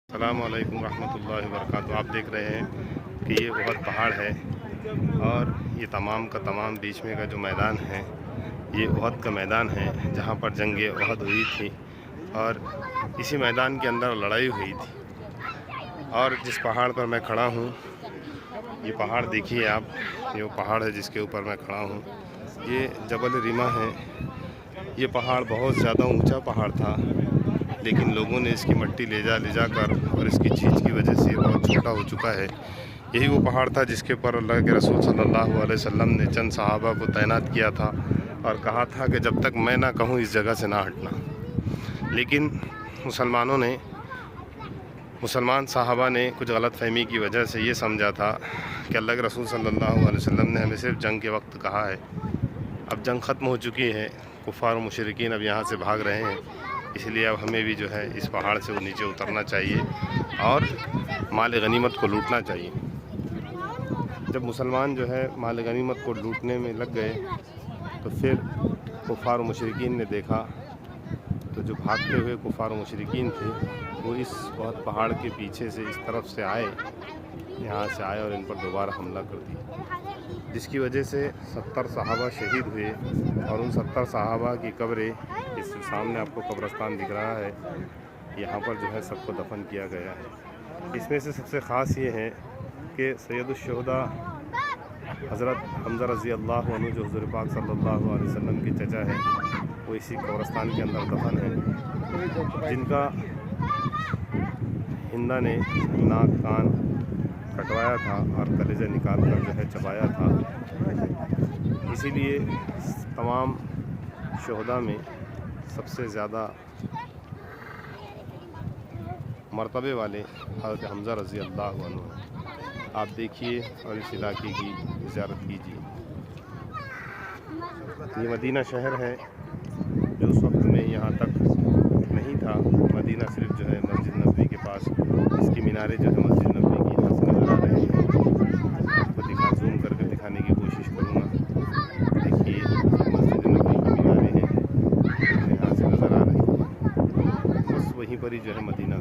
السلام علیکم ورحمۃ اللہ وبرکاتہ۔ آپ دیکھ رہے ہیں کہ یہ احد پہاڑ ہے اور یہ تمام کا تمام بیچ میں کا جو میدان ہے یہ احد کا میدان ہے جہاں پر جنگ احد ہوئی تھی اور اسی میدان کے اندر لڑائی ہوئی تھی۔ اور جس پہاڑ پر میں کھڑا ہوں یہ پہاڑ دیکھیے آپ، یہ وہ پہاڑ ہے جس کے اوپر میں کھڑا ہوں، یہ جبل ریما ہے۔ یہ پہاڑ بہت زیادہ اونچا پہاڑ تھا لیکن لوگوں نے اس کی مٹی لے جا کر اور اس کی چیز کی وجہ سے یہ بہت چھوٹا ہو چکا ہے۔ یہی وہ پہاڑ تھا جس کے اوپر اللہ کے رسول صلی اللہ علیہ وسلم نے چند صحابہ کو تعینات کیا تھا اور کہا تھا کہ جب تک میں نہ کہوں اس جگہ سے نہ ہٹنا۔ لیکن مسلمان صحابہ نے کچھ غلط فہمی کی وجہ سے یہ سمجھا تھا کہ اللہ کے رسول صلی اللہ علیہ وسلم نے ہمیں صرف جنگ کے وقت کہا ہے۔ اب جنگ ختم ہو چکی ہے، کفار و مشرکین اب یہاں سے بھاگ رہے ہیں، اس لیے اب ہمیں بھی جو ہے اس پہاڑ سے نیچے اترنا چاہیے اور مال غنیمت کو لوٹنا چاہیے۔ جب مسلمان جو ہے مال غنیمت کو لوٹنے میں لگ گئے تو پھر کفار و مشرکین نے دیکھا تو جو بھاگتے ہوئے کفار و مشرکین تھے وہ اس بہت پہاڑ کے پیچھے سے اس طرف سے آئے، یہاں سے آئے اور ان پر دوبارہ حملہ کر دیا، جس کی وجہ سے 70 صحابہ شہید ہوئے اور ان 70 صحابہ کی قبریں اس سامنے آپ کو قبرستان دکھ رہا ہے، یہاں پر جو ہے سب کو دفن کیا گیا ہے۔ اس میں سے سب سے خاص یہ ہے کہ سید الشہداء حضرت حمزہ رضی اللہ عنہ جو حضور پاک صلی اللہ علیہ وسلم کے چچا ہے وہ اسی قبرستان کے اندر دفن ہے، جن کا ہندا نے ناک کان کٹوایا تھا اور کلیجہ نکال کر جو ہے چبایا تھا۔ اسی لیے تمام شہداء میں سب سے زیادہ مرتبے والے حضرت حمزہ رضی اللہ عنہ ہیں۔ آپ دیکھیے اور اس علاقے کی زیارت کیجیے۔ یہ مدینہ شہر ہے جو اس وقت میں یہاں تک نہیں تھا، مدینہ صرف جو ہے مسجد نبوی کے پاس، اس کی مینارے جو ہے مسجد نبوی کی یہاں سے نظر آ رہے ہیں۔ آپ کو زوم کر کے دکھانے کی کوشش کروں گا۔ دیکھیے مسجد نبوی کی مینارے ہیں یہاں سے نظر آ رہی ہیں، بس وہیں پر ہی جو ہے مدینہ